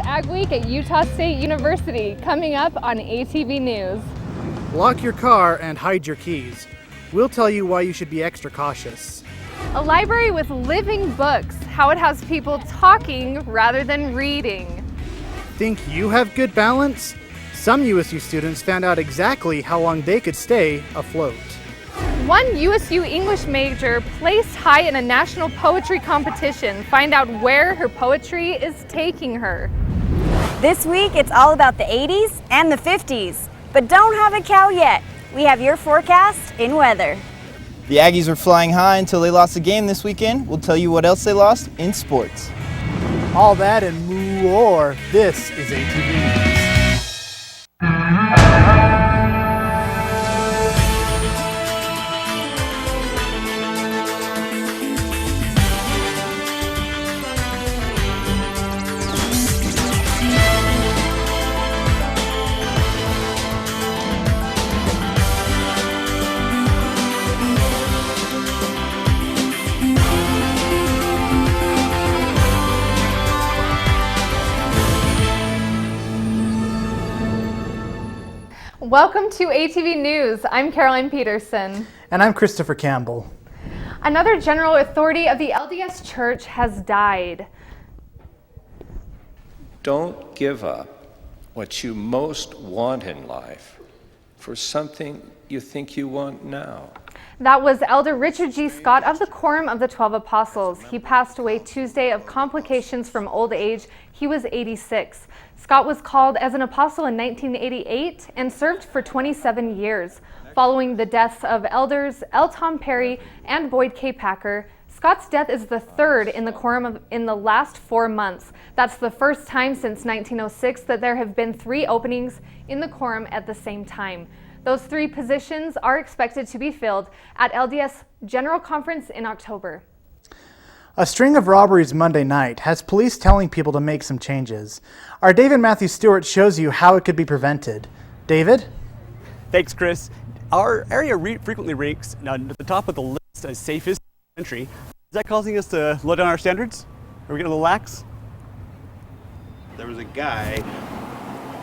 Ag Week at Utah State University, coming up on ATV News. Lock your car and hide your keys. We'll tell you why you should be extra cautious. A library with living books, how it has people talking rather than reading. Think you have good balance? Some USU students found out exactly how long they could stay afloat. One USU English major placed high in a national poetry competition. Find out where her poetry is taking her. This week, it's all about the 80s and the 50s. But don't have a cow yet. We have your forecast in weather. The Aggies were flying high until they lost a game this weekend. We'll tell you what else they lost in sports. All that and more. This is ATV News. Welcome to ATV News. I'm Caroline Peterson. And I'm Christopher Campbell. Another general authority of the LDS Church has died. Don't give up what you most want in life for something you think you want now. That was Elder Richard G. Scott of the Quorum of the 12 Apostles. He passed away Tuesday of complications from old age. He was 86. Scott was called as an apostle in 1988 and served for 27 years. Following the deaths of elders L. Tom Perry and Boyd K. Packer, Scott's death is the third in the quorum in the last 4 months. That's the first time since 1906 that there have been 3 openings in the quorum at the same time. Those 3 positions are expected to be filled at LDS General Conference in October. A string of robberies Monday night has police telling people to make some changes. Our David Matthew Stewart shows you how it could be prevented. David? Thanks, Chris. Our area frequently ranks at the top of the list as safest country. Is that causing us to lower down our standards? Are we getting a little lax? There was a guy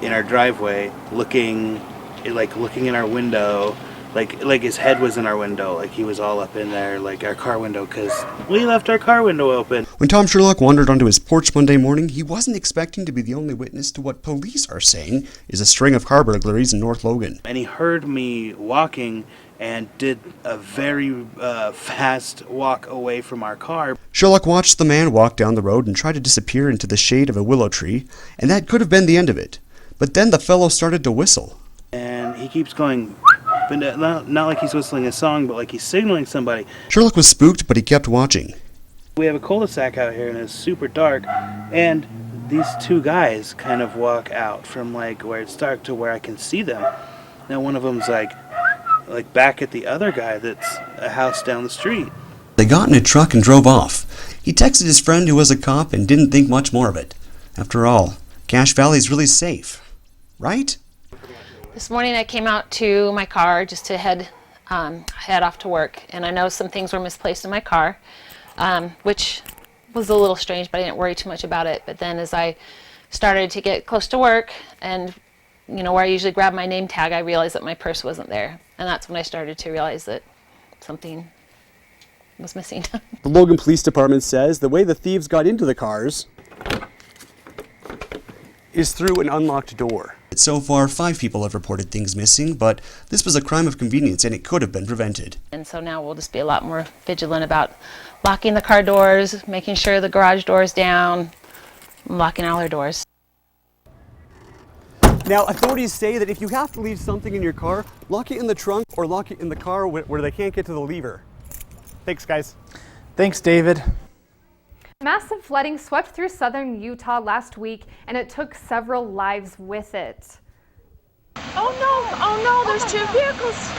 in our driveway looking in our window, like his head was in our window, like he was all up in there, like our car window, because we left our car window open. When Tom Sherlock wandered onto his porch Monday morning, he wasn't expecting to be the only witness to what police are saying is a string of car burglaries in North Logan. And he heard me walking and did a very fast walk away from our car. Sherlock watched the man walk down the road and try to disappear into the shade of a willow tree, and that could have been the end of it. But then the fellow started to whistle. And he keeps going, but not like he's whistling a song, but like he's signaling somebody. Sherlock was spooked, but he kept watching. We have a cul-de-sac out here and it's super dark, and these 2 guys kind of walk out from like where it's dark to where I can see them. Now one of them's like back at the other guy that's a house down the street. They got in a truck and drove off. He texted his friend who was a cop and didn't think much more of it. After all, Cache Valley's really safe, right? This morning I came out to my car just to head off to work, and I noticed some things were misplaced in my car, which was a little strange, but I didn't worry too much about it. But then as I started to get close to work and where I usually grab my name tag, I realized that my purse wasn't there, and that's when I started to realize that something was missing. The Logan Police Department says the way the thieves got into the cars is through an unlocked door. So far, 5 people have reported things missing, but this was a crime of convenience and it could have been prevented. And so now we'll just be a lot more vigilant about locking the car doors, making sure the garage door is down, locking all our doors. Now, authorities say that if you have to leave something in your car, lock it in the trunk or lock it in the car where they can't get to the lever. Thanks, guys. Thanks, David. Massive flooding swept through southern Utah last week, and it took several lives with it. Oh no, there's 2 vehicles.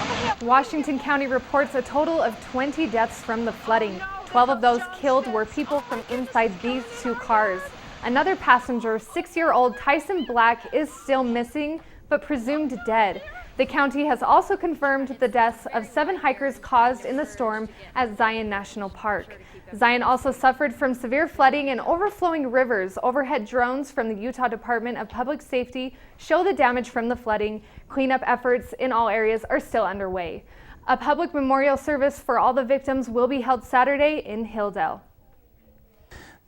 Washington County reports a total of 20 deaths from the flooding. 12 of those killed were people from inside these 2 cars. Another passenger, 6-year-old Tyson Black, is still missing, but presumed dead. The county has also confirmed the deaths of 7 hikers caused in the storm at Zion National Park. Zion also suffered from severe flooding and overflowing rivers. Overhead drones from the Utah Department of Public Safety show the damage from the flooding. Cleanup efforts in all areas are still underway. A public memorial service for all the victims will be held Saturday in Hilldale.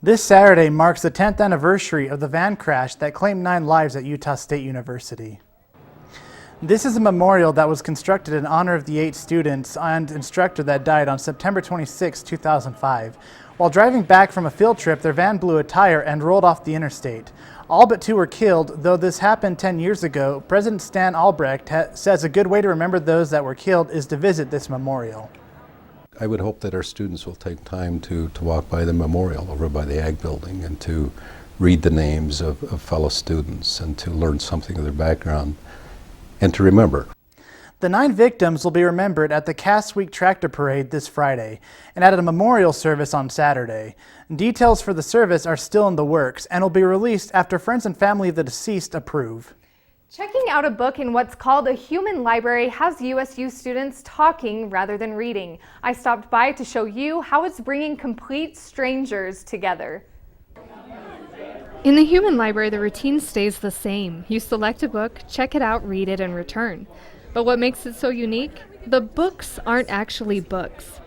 This Saturday marks the 10th anniversary of the van crash that claimed 9 lives at Utah State University. This is a memorial that was constructed in honor of the 8 students and instructor that died on September 26, 2005. While driving back from a field trip, their van blew a tire and rolled off the interstate. All but 2 were killed. Though this happened 10 years ago, President Stan Albrecht says a good way to remember those that were killed is to visit this memorial. I would hope that our students will take time to walk by the memorial over by the Ag building and to read the names of fellow students and to learn something of their background and to remember. The 9 victims will be remembered at the Cass Week Tractor Parade this Friday and at a memorial service on Saturday. Details for the service are still in the works and will be released after friends and family of the deceased approve. Checking out a book in what's called a human library has USU students talking rather than reading. I stopped by to show you how it's bringing complete strangers together. In the human library, the routine stays the same. You select a book, check it out, read it, and return. But what makes it so unique? The books aren't actually books.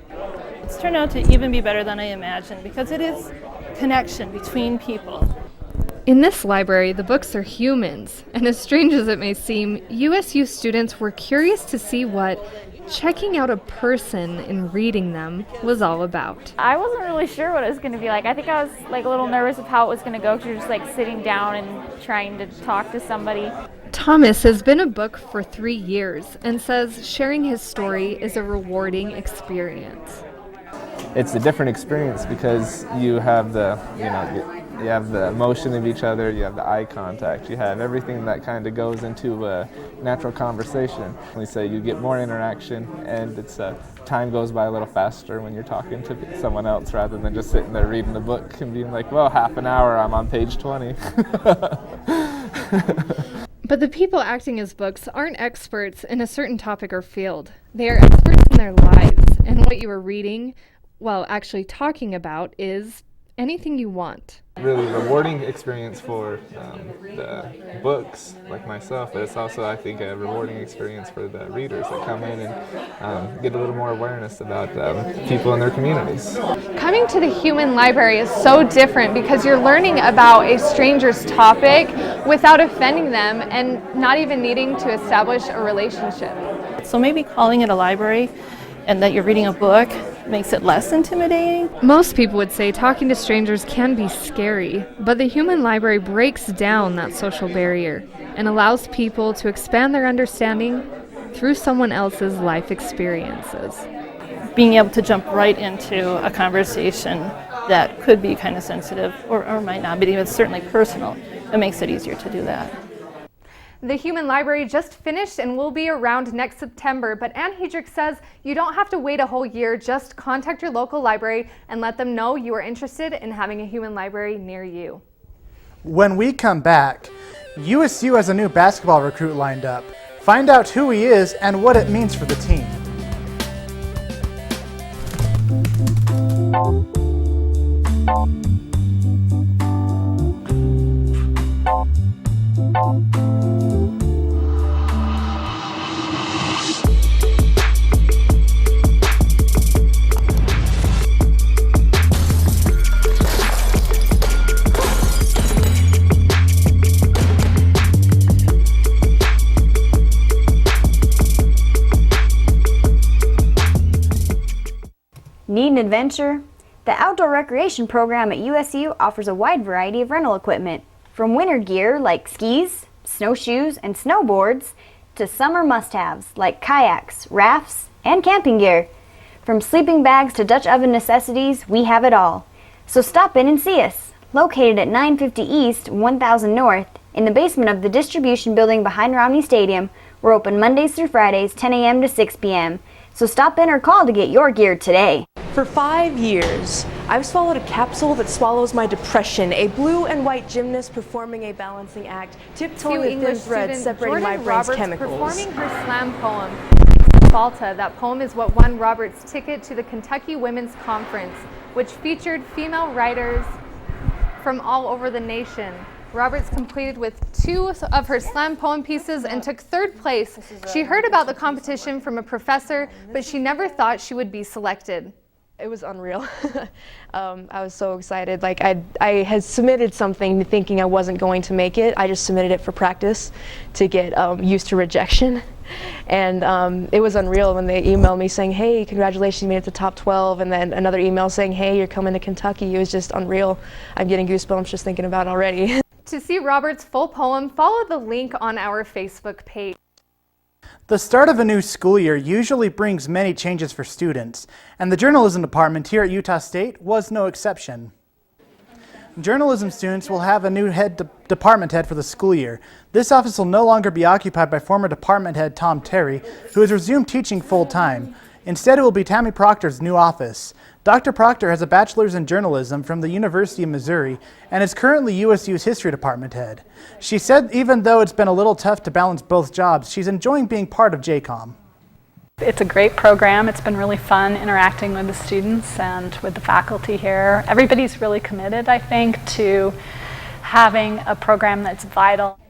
It's turned out to even be better than I imagined because it is connection between people. In this library, the books are humans, and as strange as it may seem, USU students were curious to see what checking out a person and reading them was all about. I wasn't really sure what it was going to be like. I think I was like a little nervous of how it was going to go because you're just like sitting down and trying to talk to somebody. Thomas has been a book for 3 years and says sharing his story is a rewarding experience. It's a different experience because you have the, you have the emotion of each other, you have the eye contact, you have everything that kind of goes into a natural conversation. We say you get more interaction and it's time goes by a little faster when you're talking to someone else rather than just sitting there reading a book and being like, well, half an hour, I'm on page 20. But the people acting as books aren't experts in a certain topic or field. They are experts in their lives, and what you are reading, well, actually talking about, is anything you want. Really rewarding experience for the books, like myself, but it's also, I think, a rewarding experience for the readers that come in and get a little more awareness about people in their communities. Coming to the human library is so different because you're learning about a stranger's topic without offending them and not even needing to establish a relationship. So maybe calling it a library and that you're reading a book makes it less intimidating. Most people would say talking to strangers can be scary, but the human library breaks down that social barrier and allows people to expand their understanding through someone else's life experiences. Being able to jump right into a conversation that could be kind of sensitive or might not, but even certainly personal, it makes it easier to do that. The Human Library just finished and will be around next September, but Ann Hedrick says you don't have to wait a whole year. Just contact your local library and let them know you are interested in having a human library near you. When we come back, USU has a new basketball recruit lined up. Find out who he is and what it means for the team. Need an adventure? The Outdoor Recreation Program at USU offers a wide variety of rental equipment, from winter gear like skis, snowshoes, and snowboards, to summer must-haves like kayaks, rafts, and camping gear. From sleeping bags to Dutch oven necessities, we have it all. So stop in and see us. Located at 950 East, 1000 North, in the basement of the distribution building behind Romney Stadium, we're open Mondays through Fridays, 10 a.m. to 6 p.m. So stop in or call to get your gear today. For 5 years, I've swallowed a capsule that swallows my depression, a blue and white gymnast performing a balancing act, tiptoeing the thin thread separating my brain's chemicals. Performing her slam poem, Balta. That poem is what won Roberts' ticket to the Kentucky Women's Conference. which featured female writers from all over the nation. Roberts completed with 2 of her slam poem pieces and took 3rd place. She heard about the competition from a professor, but she never thought she would be selected. It was unreal. I was so excited. Like I had submitted something thinking I wasn't going to make it. I just submitted it for practice to get used to rejection. And it was unreal when they emailed me saying, hey, congratulations, you made it to top 12. And then another email saying, hey, you're coming to Kentucky. It was just unreal. I'm getting goosebumps just thinking about it already. To see Roberts' full poem, follow the link on our Facebook page. The start of a new school year usually brings many changes for students, and the journalism department here at Utah State was no exception. Journalism students will have a new department head for the school year. This office will no longer be occupied by former department head Tom Terry, who has resumed teaching full-time. Instead, it will be Tammy Proctor's new office. Dr. Proctor has a bachelor's in journalism from the University of Missouri and is currently USU's history department head. She said even though it's been a little tough to balance both jobs, she's enjoying being part of JCOM. It's a great program. It's been really fun interacting with the students and with the faculty here. Everybody's really committed, I think, to having a program that's vital.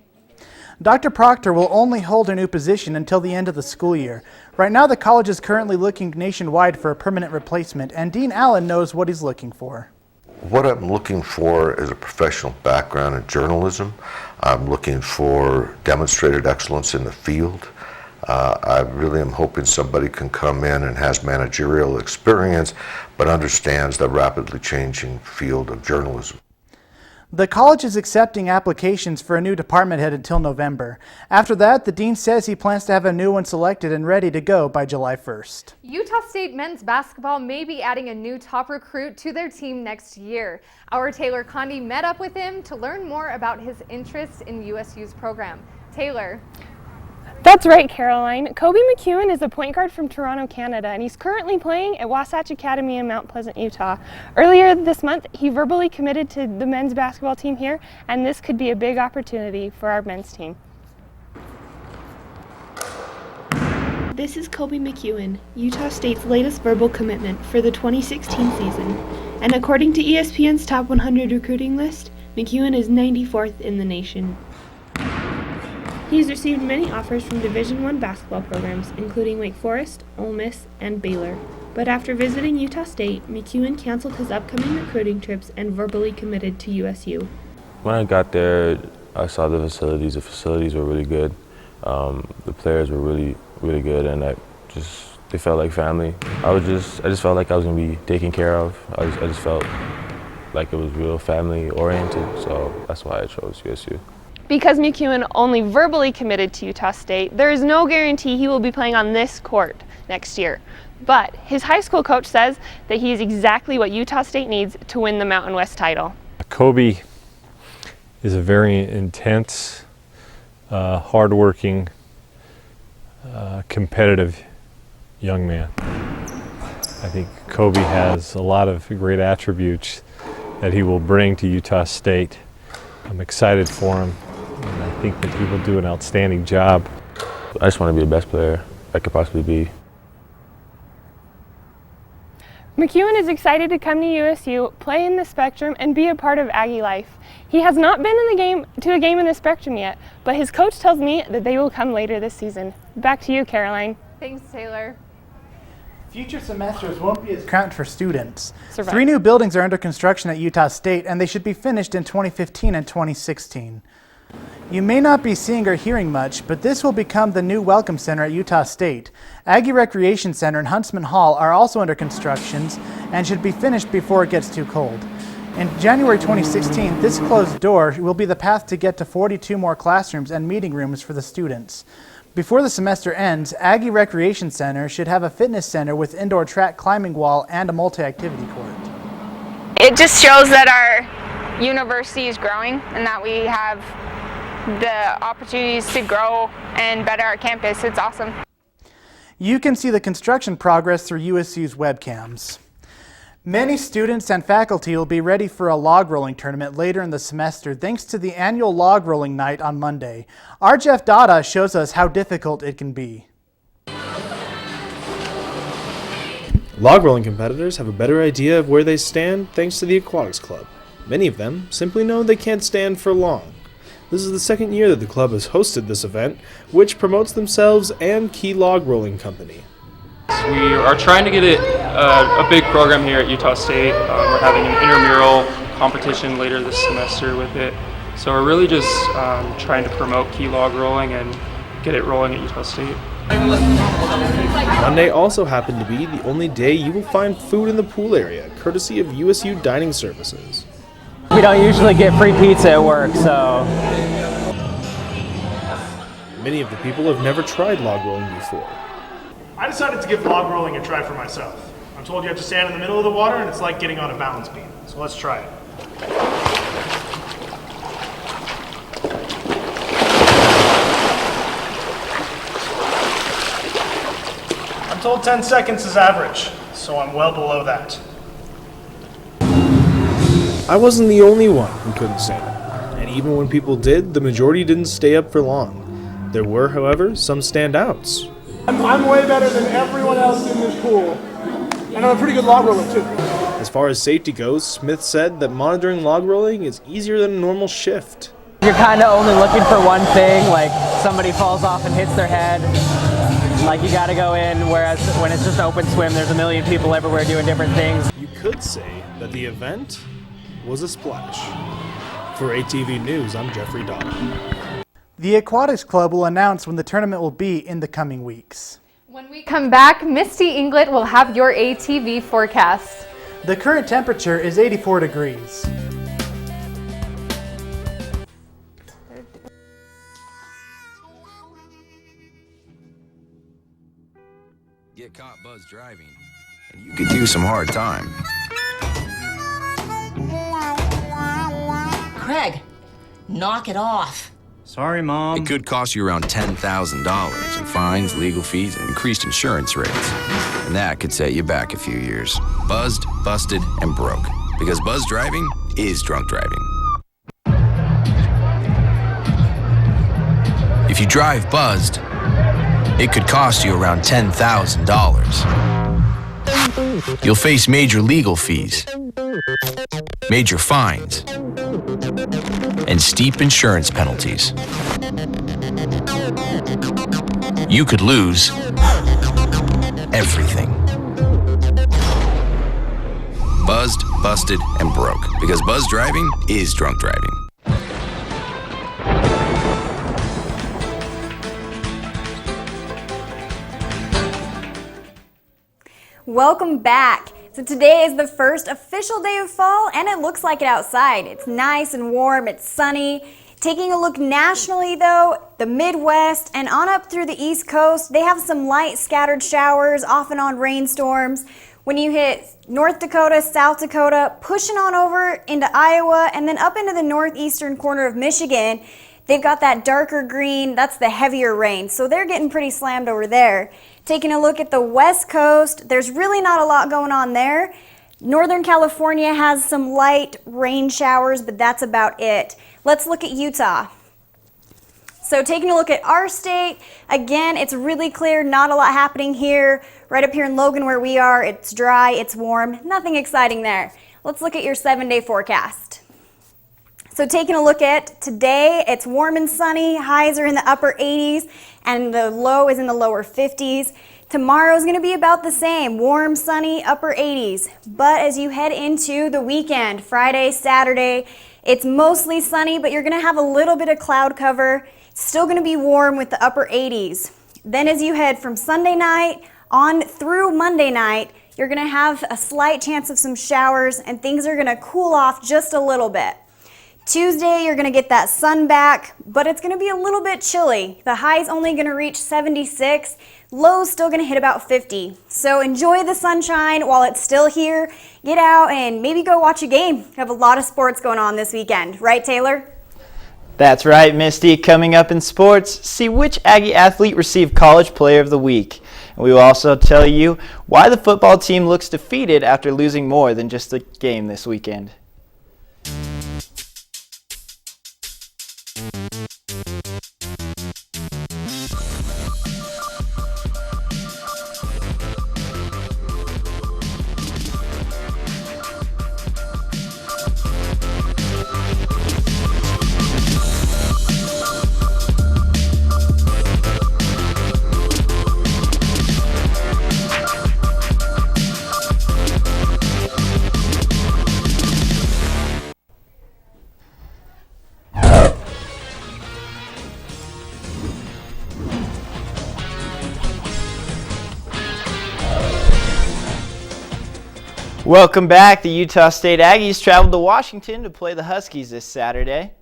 Dr. Proctor will only hold her new position until the end of the school year. Right now, the college is currently looking nationwide for a permanent replacement, and Dean Allen knows what he's looking for. What I'm looking for is a professional background in journalism. I'm looking for demonstrated excellence in the field. I really am hoping somebody can come in and has managerial experience, but understands the rapidly changing field of journalism. The college is accepting applications for a new department head until November. After that, the dean says he plans to have a new one selected and ready to go by July 1st. Utah State men's basketball may be adding a new top recruit to their team next year. Our Taylor Condi met up with him to learn more about his interest in USU's program. Taylor. That's right, Caroline. Kobe McEwen is a point guard from Toronto, Canada, and he's currently playing at Wasatch Academy in Mount Pleasant, Utah. Earlier this month, he verbally committed to the men's basketball team here, and this could be a big opportunity for our men's team. This is Kobe McEwen, Utah State's latest verbal commitment for the 2016 season. And according to ESPN's Top 100 recruiting list, McEwen is 94th in the nation. He's received many offers from Division I basketball programs, including Wake Forest, Ole Miss, and Baylor. But after visiting Utah State, McEwen canceled his upcoming recruiting trips and verbally committed to USU. When I got there, I saw the facilities. The facilities were really good. The players were really good, and they felt like family. I just felt like I was gonna be taken care of. I just felt like it was real family oriented, so that's why I chose USU. Because McEwen only verbally committed to Utah State, there is no guarantee he will be playing on this court next year. But his high school coach says that he is exactly what Utah State needs to win the Mountain West title. Kobe is a very intense, hardworking, competitive young man. I think Kobe has a lot of great attributes that he will bring to Utah State. I'm excited for him, and I think that he will do an outstanding job. I just want to be the best player I could possibly be. McEwen is excited to come to USU, play in the Spectrum, and be a part of Aggie life. He has not been to a game in the Spectrum yet, but his coach tells me that they will come later this season. Back to you, Caroline. Thanks, Taylor. Future semesters won't be as cramped for students. Survive. 3 new buildings are under construction at Utah State, and they should be finished in 2015 and 2016. You may not be seeing or hearing much, but this will become the new Welcome Center at Utah State. Aggie Recreation Center and Huntsman Hall are also under construction and should be finished before it gets too cold. In January 2016, this closed door will be the path to get to 42 more classrooms and meeting rooms for the students. Before the semester ends, Aggie Recreation Center should have a fitness center with indoor track, climbing wall, and a multi-activity court. It just shows that our university is growing and that we have the opportunities to grow and better our campus. It's awesome. You can see the construction progress through USU's webcams. Many students and faculty will be ready for a log rolling tournament later in the semester thanks to the annual log rolling night on Monday. Our Jeff Dada shows us how difficult it can be. Log rolling competitors have a better idea of where they stand thanks to the Aquatics Club. Many of them simply know they can't stand for long. This is the second year that the club has hosted this event, which promotes themselves and Key Log Rolling Company. We are trying to get a big program here at Utah State. We're having an intramural competition later this semester with it. So we're really just trying to promote key log rolling and get it rolling at Utah State. Monday also happened to be the only day you will find food in the pool area, courtesy of USU Dining Services. We don't usually get free pizza at work, so... Many of the people have never tried log rolling before. I decided to give log rolling a try for myself. I'm told you have to stand in the middle of the water and it's like getting on a balance beam. So let's try it. I'm told 10 seconds is average, so I'm well below that. I wasn't the only one who couldn't stand it, and even when people did, the majority didn't stay up for long. There were, however, some standouts. I'm way better than everyone else in this pool, and I'm a pretty good log roller too. As far as safety goes, Smith said that monitoring log rolling is easier than a normal shift. You're kind of only looking for one thing, like somebody falls off and hits their head. Like you got to go in, whereas when it's just open swim, there's a million people everywhere doing different things. You could say that the event was a splash. For ATV News, I'm Jeffrey Dodd. The Aquatics Club will announce when the tournament will be in the coming weeks. When we come back, Misty Inglet will have your ATV forecast. The current temperature is 84 degrees. Get caught buzz driving, and you could do some hard time. Craig, knock it off. Sorry, Mom. It could cost you around $10,000 in fines, legal fees, and increased insurance rates. And that could set you back a few years. Buzzed, busted, and broke. Because buzz driving is drunk driving. If you drive buzzed, it could cost you around $10,000. You'll face major legal fees, major fines, and steep insurance penalties. You could lose everything. Buzzed, busted, and broke. Because buzz driving is drunk driving. Welcome back. So today is the first official day of fall and it looks like it outside. It's nice and warm, it's sunny. Taking a look nationally though, the Midwest and on up through the East Coast, they have some light scattered showers, off and on rainstorms. When you hit North Dakota, South Dakota, pushing on over into Iowa and then up into the northeastern corner of Michigan, they've got that darker green, that's the heavier rain. So they're getting pretty slammed over there. Taking a look at the West Coast, there's really not a lot going on there. Northern California has some light rain showers, but that's about it. Let's look at Utah. So taking a look at our state, again, it's really clear, not a lot happening here. Right up here in Logan where we are, it's dry, it's warm, nothing exciting there. Let's look at your 7-day forecast. So taking a look at today, it's warm and sunny, highs are in the upper 80s and the low is in the lower 50s. Tomorrow is going to be about the same, warm, sunny, upper 80s. But as you head into the weekend, Friday, Saturday, it's mostly sunny, but you're going to have a little bit of cloud cover. It's still going to be warm with the upper 80s. Then as you head from Sunday night on through Monday night, you're going to have a slight chance of some showers and things are going to cool off just a little bit. Tuesday, you're going to get that sun back, but it's going to be a little bit chilly. The high's only going to reach 76, low's still going to hit about 50. So enjoy the sunshine while it's still here. Get out and maybe go watch a game. We have a lot of sports going on this weekend. Right, Taylor? That's right, Misty. Coming up in sports, see which Aggie athlete received College Player of the Week. And we will also tell you why the football team looks defeated after losing more than just a game this weekend. Welcome back. The Utah State Aggies traveled to Washington to play the Huskies this Saturday.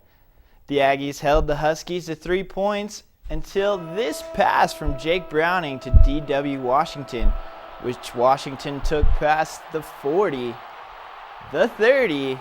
The Aggies held the Huskies to 3 points until this pass from Jake Browning to D.W. Washington, which Washington took past the 40, the 30,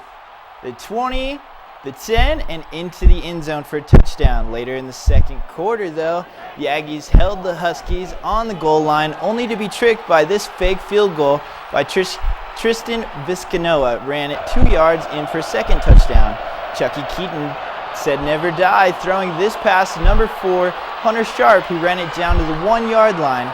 the 20, the 10, and into the end zone for a touchdown. Later in the second quarter, though, the Aggies held the Huskies on the goal line, only to be tricked by this fake field goal by Tristan Vizcanoa. Ran it 2 yards in for a second touchdown. Chucky Keaton said never die, throwing this pass to number 4, Hunter Sharp, who ran it down to the 1 yard line,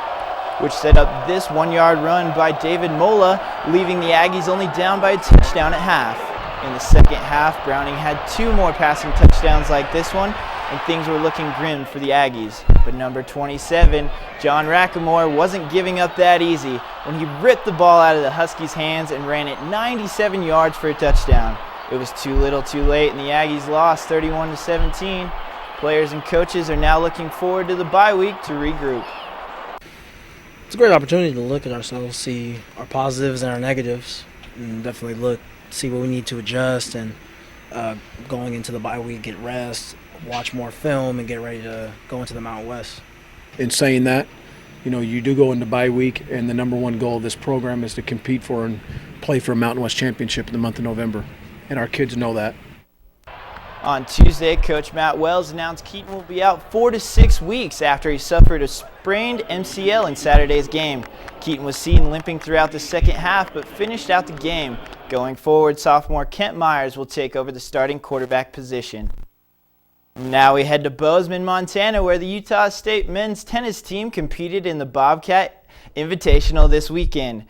which set up this 1 yard run by David Mola, leaving the Aggies only down by a touchdown at half. In the second half, Browning had 2 more passing touchdowns like this one, and things were looking grim for the Aggies. But number 27, John Rackamore, wasn't giving up that easy when he ripped the ball out of the Huskies' hands and ran it 97 yards for a touchdown. It was too little too late, and the Aggies lost 31-17. Players and coaches are now looking forward to the bye week to regroup. It's a great opportunity to look at ourselves, see our positives and our negatives, and definitely see what we need to adjust, and going into the bye week, get rest, watch more film, and get ready to go into the Mountain West. In saying that, you do go into bye week, and the number one goal of this program is to compete for and play for a Mountain West championship in the month of November, and our kids know that. On Tuesday, Coach Matt Wells announced Keaton will be out 4 to 6 weeks after he suffered a sprained MCL in Saturday's game. Keaton was seen limping throughout the second half, but finished out the game. Going forward, sophomore Kent Myers will take over the starting quarterback position. Now we head to Bozeman, Montana, where the Utah State men's tennis team competed in the Bobcat Invitational this weekend.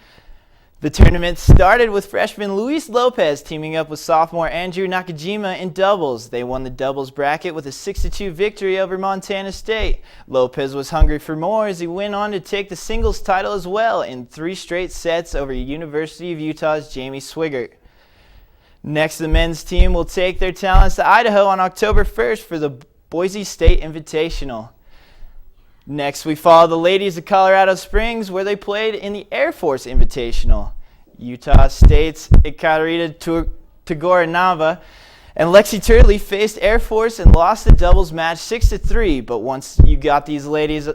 The tournament started with freshman Luis Lopez teaming up with sophomore Andrew Nakajima in doubles. They won the doubles bracket with a 6-2 victory over Montana State. Lopez was hungry for more as he went on to take the singles title as well in 3 straight sets over University of Utah's Jamie Swigert. Next, the men's team will take their talents to Idaho on October 1st for the Boise State Invitational. Next, we follow the ladies of Colorado Springs, where they played in the Air Force Invitational. Utah State's Ekaterina Tagoranova and Lexi Turley faced Air Force and lost the doubles match 6-3, but once you got these ladies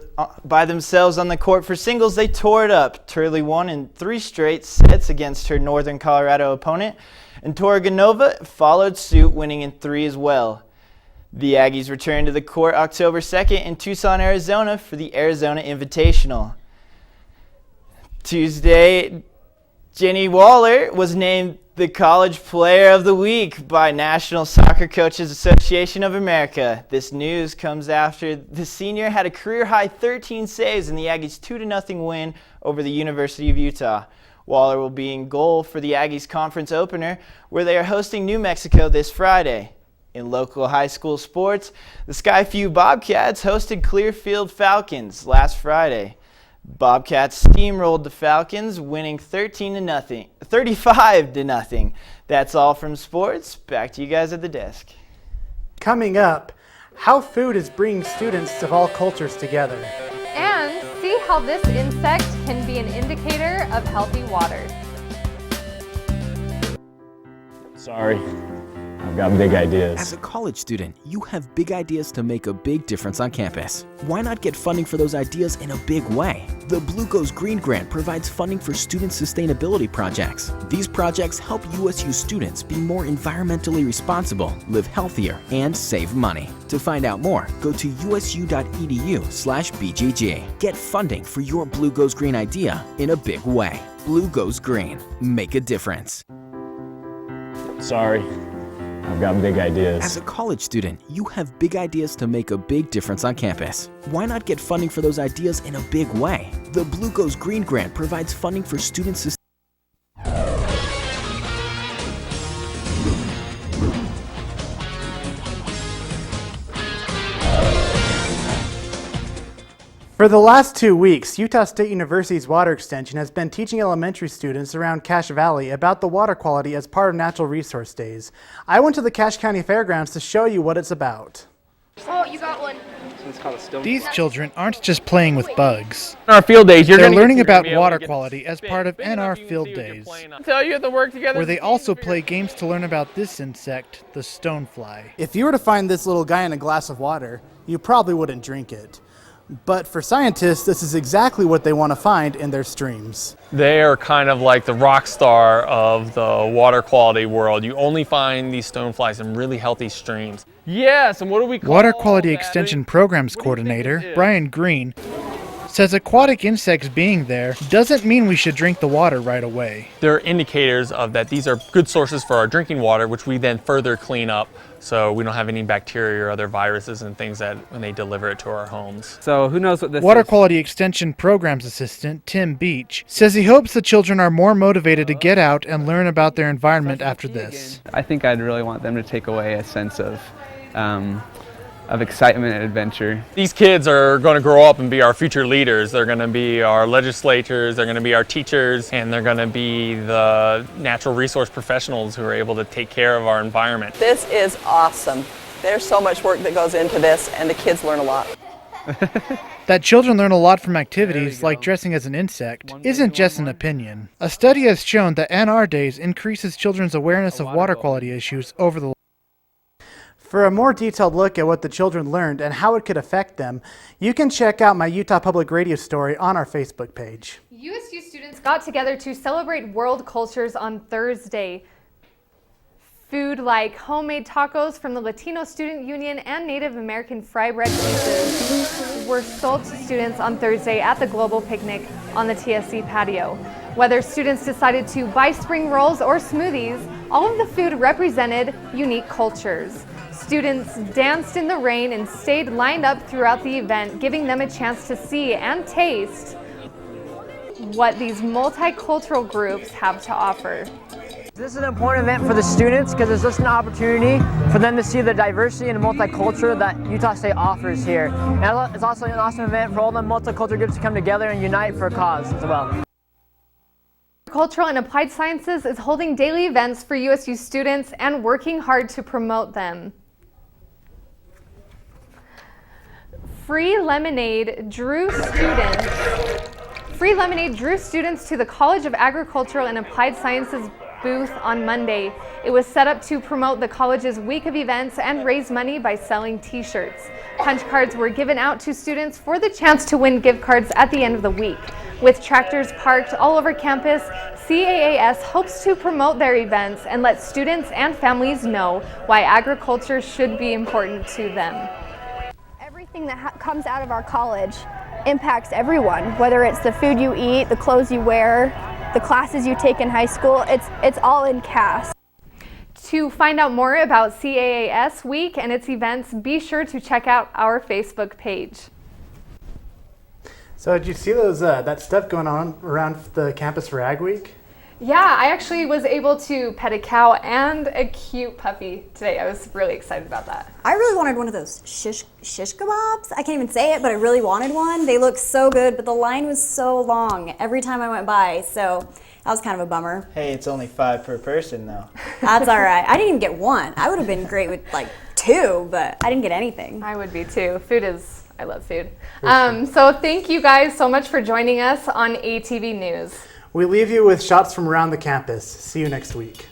by themselves on the court for singles, they tore it up. Turley won in 3 straight sets against her Northern Colorado opponent, and Toraganova followed suit, winning in 3 as well. The Aggies returned to the court October 2nd in Tucson, Arizona for the Arizona Invitational. Tuesday, Jenny Waller was named the College Player of the Week by National Soccer Coaches Association of America. This news comes after the senior had a career-high 13 saves in the Aggies' 2-0 win over the University of Utah. Waller will be in goal for the Aggies conference opener, where they are hosting New Mexico this Friday. In local high school sports, the Skyview Bobcats hosted Clearfield Falcons last Friday. Bobcats steamrolled the Falcons, winning 35-0. That's all from sports. Back to you guys at the desk. Coming up, how food is bringing students of all cultures together. And see how this insect can be an indicator of healthy water. Sorry. I've got big ideas. As a college student, you have big ideas to make a big difference on campus. Why not get funding for those ideas in a big way? The Blue Goes Green Grant provides funding for student sustainability projects. These projects help USU students be more environmentally responsible, live healthier, and save money. To find out more, go to usu.edu/BGG. Get funding for your Blue Goes Green idea in a big way. Blue Goes Green. Make a difference. Sorry. I've got big ideas. As a college student, you have big ideas to make a big difference on campus. Why not get funding for those ideas in a big way? The Blue Goes Green Grant provides funding for students. For the last 2 weeks, Utah State University's Water Extension has been teaching elementary students around Cache Valley about the water quality as part of Natural Resource Days. I went to the Cache County Fairgrounds to show you what it's about. Oh, you got one. It's called a stone. These children aren't just playing with bugs. On our field days, They're learning about water quality as part of NR Field Days, Tell you have to work together. where they also play games to learn about this insect, the stonefly. If you were to find this little guy in a glass of water, you probably wouldn't drink it. But for scientists, this is exactly what they want to find in their streams. They are kind of like the rock star of the water quality world. You only find these stoneflies in really healthy streams. Yes, and what do we call Water Quality Extension Programs Coordinator, Brian Green, says aquatic insects being there doesn't mean we should drink the water right away. They're indicators of that these are good sources for our drinking water, which we then further clean up so we don't have any bacteria or other viruses and things that when they deliver it to our homes. So who knows what this Water is? Quality Extension Programs Assistant Tim Beach says he hopes the children are more motivated to get out and learn about their environment after this. I think I'd really want them to take away a sense of excitement and adventure. These kids are going to grow up and be our future leaders. They're going to be our legislators, they're going to be our teachers, and they're going to be the natural resource professionals who are able to take care of our environment. This is awesome. There's so much work that goes into this, and the kids learn a lot. That children learn a lot from activities like dressing as an insect isn't just an opinion. A study has shown that NR Days increases children's awareness of water quality issues over the. For a more detailed look at what the children learned and how it could affect them, you can check out my Utah Public Radio story on our Facebook page. USU students got together to celebrate world cultures on Thursday. Food like homemade tacos from the Latino Student Union and Native American fry bread pieces were sold to students on Thursday at the Global Picnic on the TSC patio. Whether students decided to buy spring rolls or smoothies, all of the food represented unique cultures. Students danced in the rain and stayed lined up throughout the event, giving them a chance to see and taste what these multicultural groups have to offer. This is an important event for the students because it's just an opportunity for them to see the diversity and multicultural that Utah State offers here. And it's also an awesome event for all the multicultural groups to come together and unite for a cause as well. Cultural and Applied Sciences is holding daily events for USU students and working hard to promote them. Free Lemonade drew students to the College of Agricultural and Applied Sciences booth on Monday. It was set up to promote the college's week of events and raise money by selling t-shirts. Punch cards were given out to students for the chance to win gift cards at the end of the week. With tractors parked all over campus, CAAS hopes to promote their events and let students and families know why agriculture should be important to them. Everything that comes out of our college impacts everyone, whether it's the food you eat, the clothes you wear, the classes you take in high school, it's all in CAS. To find out more about CAAS Week and its events, be sure to check out our Facebook page. So did you see those that stuff going on around the campus for Ag Week? Yeah, I actually was able to pet a cow and a cute puppy today. I was really excited about that. I really wanted one of those shish kebabs. I can't even say it, but I really wanted one. They look so good, but the line was so long every time I went by, so that was kind of a bummer. Hey, it's only 5 per person though. That's all right. I didn't even get one. I would have been great with like 2, but I didn't get anything. I would be too. I love food. So thank you guys so much for joining us on ATV News. We leave you with shots from around the campus. See you next week.